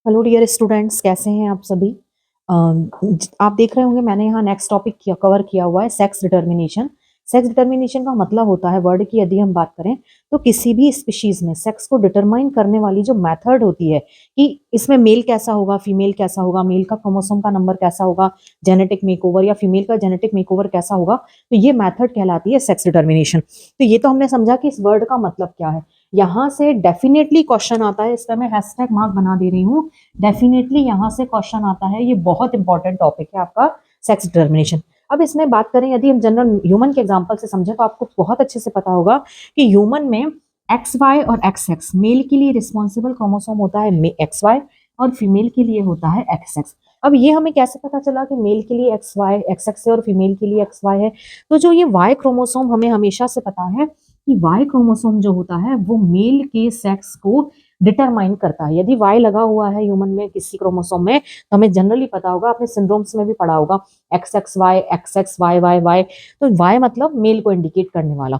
Hello dear students, कैसे हैं आप सभी। आप देख रहे होंगे मैंने यहाँ नेक्स्ट टॉपिक कवर किया हुआ है सेक्स डिटर्मिनेशन। सेक्स डिटर्मिनेशन का मतलब होता है, वर्ड की यदि हम बात करें तो किसी भी स्पीशीज में सेक्स को डिटरमाइन करने वाली जो मेथड होती है कि इसमें मेल कैसा होगा, फीमेल कैसा होगा, मेल का क्रोमोसोम का नंबर कैसा होगा, जेनेटिक मेकओवर या फीमेल का जेनेटिक मेकओवर कैसा होगा, तो ये मेथड कहलाती है सेक्स डिटर्मिनेशन। तो ये तो हमने समझा कि इस वर्ड का मतलब क्या है। यहाँ से डेफिनेटली क्वेश्चन आता है, इसका मैं हैशटैग मार्क बना दे रही हूँ। डेफिनेटली यहाँ से क्वेश्चन आता है, ये बहुत इंपॉर्टेंट टॉपिक है आपका सेक्स डिटर्मिनेशन। अब इसमें बात करें, यदि हम जनरल ह्यूमन के एग्जांपल से समझें तो आपको बहुत अच्छे से पता होगा कि ह्यूमन में एक्स वाई और एक्स एक्स, मेल के लिए रिस्पॉन्सिबल क्रोमोसोम होता है एक्स वाई और फीमेल के लिए होता है एक्स एक्स। अब ये हमें कैसे पता चला कि मेल के लिए एक्स वाई एक्स एक्स है और फीमेल के लिए एक्स वाई है। तो जो ये वाई क्रोमोसोम, हमें हमेशा से पता है कि वाई क्रोमोसोम जो होता है वो मेल के सेक्स को डिटरमाइन करता है। यदि वाई लगा हुआ है ह्यूमन में किसी क्रोमोसोम में, तो हमें जनरली पता होगा, आपने सिंड्रोम्स में भी पढ़ा होगा, X X Y Y Y. तो वाई मतलब मेल को इंडिकेट करने वाला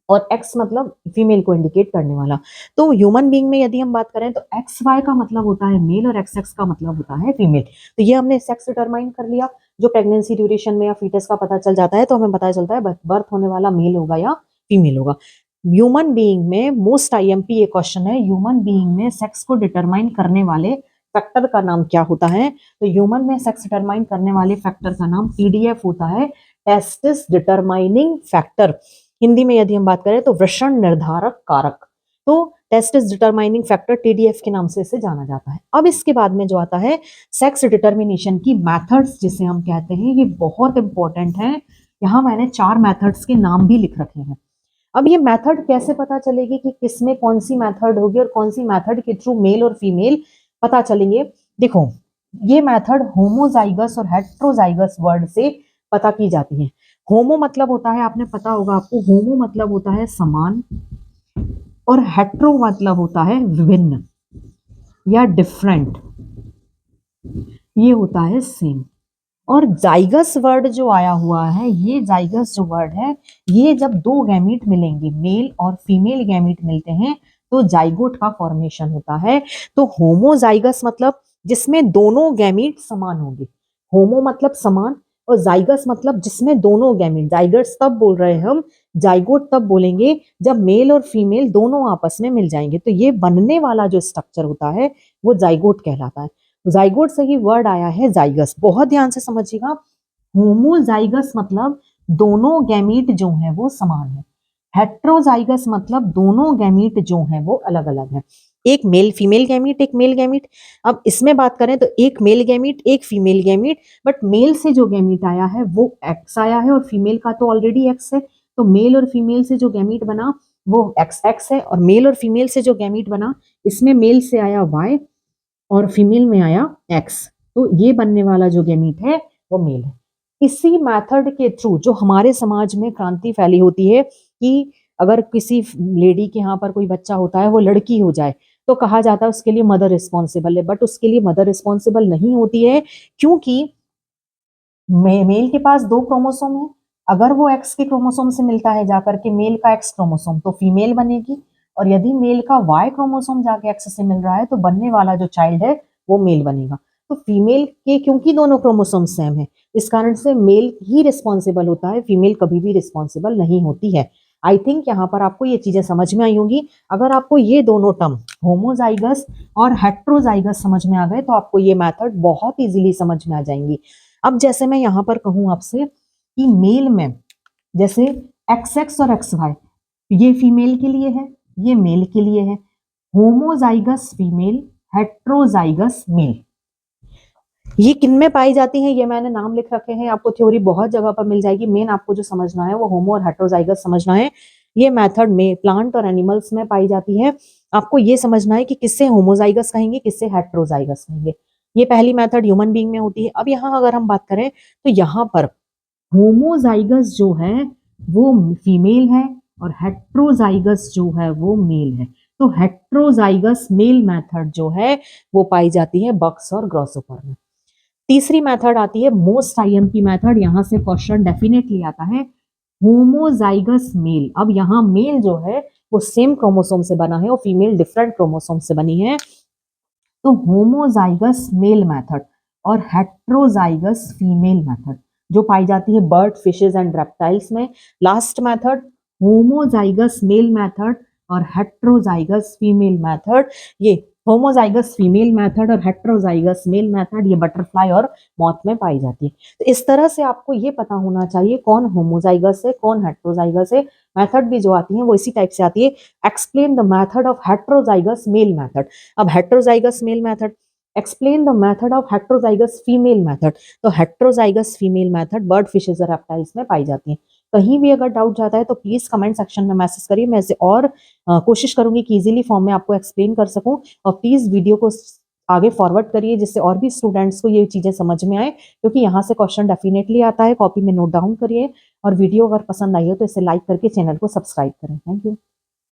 और एक्स मतलब फीमेल को इंडिकेट करने वाला। तो ह्यूमन बीइंग में यदि हम बात करें तो एक्स वाई का मतलब होता है मेल और एक्स एक्स का मतलब होता है फीमेल। तो ये हमने सेक्स डिटरमाइन कर लिया। जो प्रेगनेंसी ड्यूरेशन में या फीटस का पता चल जाता है तो हमें पता चलता है बर्थ होने वाला मेल होगा या फीमेल होगा। ह्यूमन बीइंग में मोस्ट आईएमपी ये क्वेश्चन है, ह्यूमन बीइंग में सेक्स को डिटरमाइन करने वाले फैक्टर का नाम क्या होता है। तो ह्यूमन में सेक्स डिटरमाइन करने वाले फैक्टर का नाम टीडीएफ होता है, टेस्टिस डिटरमाइनिंग फैक्टर। हिंदी में यदि हम बात करें तो वृषण निर्धारक कारक। तो टेस्टिस डिटरमाइनिंग फैक्टर टीडीएफ के नाम से इसे जाना जाता है। अब इसके बाद में जो आता है सेक्स डिटरमिनेशन की मेथड्स, जिसे हम कहते हैं, ये बहुत इंपॉर्टेंट है। यहाँ मैंने 4 मेथड्स के नाम भी लिख रखे हैं। अब ये मेथड कैसे पता चलेगी कि किसमें कौन सी मेथड होगी और कौन सी मेथड के थ्रू मेल और फीमेल पता चलेंगे। देखो, ये मेथड होमोजाइगस और हेट्रोजाइगस वर्ड से पता की जाती है। होमो मतलब होता है, आपने पता होगा आपको, होमो मतलब होता है समान और हेट्रो मतलब होता है विभिन्न या डिफरेंट, ये होता है सेम। और जाइगस वर्ड जो आया हुआ है, ये जाइगस जो वर्ड है, ये जब 2 गैमीट मिलेंगे, मेल और फीमेल गैमीट मिलते हैं, तो जाइगोट का फॉर्मेशन होता है। तो होमोजाइगस मतलब जिसमें दोनों गैमीट समान होंगे। होमो मतलब समान और जाइगस मतलब जिसमें दोनों गैमीट, जाइगस तब बोल रहे हैं हम, जाइगोट तब बोलेंगे जब मेल और फीमेल दोनों आपस में मिल जाएंगे। तो ये बनने वाला जो स्ट्रक्चर होता है वो जाइगोट कहलाता है। जाइगोट से ही वर्ड आया है जाइगस। बहुत ध्यान से समझिएगा, होमोजाइगस मतलब दोनों गैमीट जो हैं वो समान है। हेट्रोजाइगस मतलब दोनों गैमीट जो हैं वो अलग अलग हैं। एक मेल फीमेल गैमीट, एक मेल गैमीट। अब इसमें बात करें तो एक मेल गैमीट एक फीमेल गैमीट, बट मेल से जो गैमीट आया है वो एक्स आया है और फीमेल का तो ऑलरेडी एक्स है। तो मेल और फीमेल से जो गैमीट बना वो एक्स एक्स है, और मेल और फीमेल से जो गैमीट बना, इसमें मेल से आया वाई और फीमेल में आया एक्स। तो ये बनने वाला जो गैमीट है वो मेल है। इसी मेथड के थ्रू जो हमारे समाज में क्रांति फैली होती है कि अगर किसी लेडी के यहाँ पर कोई बच्चा होता है, वो लड़की हो जाए, तो कहा जाता है उसके लिए मदर रिस्पॉन्सिबल है। बट उसके लिए मदर रिस्पॉन्सिबल नहीं होती है, क्योंकि मेल के पास 2 क्रोमोसोम है। अगर वो एक्स के क्रोमोसोम से मिलता है जाकर के मेल का एक्स क्रोमोसोम, तो फीमेल बनेगी। और यदि मेल का वाई क्रोमोसोम जाके एक्स से मिल रहा है तो बनने वाला जो चाइल्ड है वो मेल बनेगा। तो फीमेल के, क्योंकि दोनों क्रोमोसोम सेम है, इस कारण से मेल ही रिस्पॉन्सिबल होता है, फीमेल कभी भी रिस्पॉन्सिबल नहीं होती है। आई थिंक यहाँ पर आपको ये चीजें समझ में आई होंगी। अगर आपको ये दोनों टर्म होमोजाइगस और हेट्रोजाइगस समझ में आ गए तो आपको ये मेथड बहुत इजीली समझ में आ जाएंगी। अब जैसे मैं यहाँ पर कहूँ आपसे कि मेल में जैसे एक्स एक्स और एक्स वाई, ये फीमेल के लिए है, ये मेल के लिए है। होमोजाइगस फीमेल, हेट्रोजाइगस मेल, ये किन में पाई जाती हैं, ये मैंने नाम लिख रखे हैं। आपको थ्योरी बहुत जगह पर मिल जाएगी, मेन आपको जो समझना है वो होमो और हेट्रोजाइगस समझना है। ये मेथड में प्लांट और एनिमल्स में पाई जाती है। आपको ये समझना है कि किससे होमोजाइगस कहेंगे, किससे हेट्रोजाइगस कहेंगे। ये पहली मेथड ह्यूमन बीइंग में होती है। अब यहाँ अगर हम बात करें तो यहाँ पर होमोजाइगस जो है वो फीमेल है और हेट्रोजाइगस जो है वो मेल है। तो हेट्रोजाइगस मेल मेथड जो है वो पाई जाती है बग्स और ग्रॉसहोपर में। तीसरी मेथड आती है मोस्ट आईएमपी मेथड। यहां से क्वेश्चन डेफिनेटली आता है, होमोजाइगस मेल। अब यहाँ मेल जो है वो सेम क्रोमोसोम से बना है और फीमेल डिफरेंट क्रोमोसोम से बनी है। तो होमोजाइगस मेल मेथड और हेट्रोजाइगस फीमेल मेथड जो पाई जाती है बर्ड, फिशेज एंड रेप्टाइल्स में। Last method homozygous male method और हेट्रोजाइगस फीमेल मेथड। ये होमोजाइगस फीमेल मेथड और हेट्रोजाइगस मेल मेथड ये बटरफ्लाई और मॉथ में पाई जाती है। तो इस तरह से आपको ये पता होना चाहिए कौन होमोजाइगस है, कौन हेट्रोजाइगस है। मेथड भी जो आती है वो इसी टाइप से आती है। Explain the method of heterozygous male method. अब heterozygous male method, explain the method of heterozygous female method. तो heterozygous female method bird, fishes और रेप्टाइल्स में पाई जाती है। कहीं भी अगर डाउट जाता है तो प्लीज कमेंट सेक्शन में मैसेज करिए, मैं इसे और कोशिश करूंगी कि इजीली फॉर्म में आपको एक्सप्लेन कर सकूं। और प्लीज वीडियो को आगे फॉरवर्ड करिए जिससे और भी स्टूडेंट्स को ये चीजें समझ में आए, क्योंकि यहाँ से क्वेश्चन डेफिनेटली आता है। कॉपी में नोट डाउन करिए और वीडियो अगर पसंद आई हो तो इसे लाइक करके चैनल को सब्सक्राइब करें। Thank you.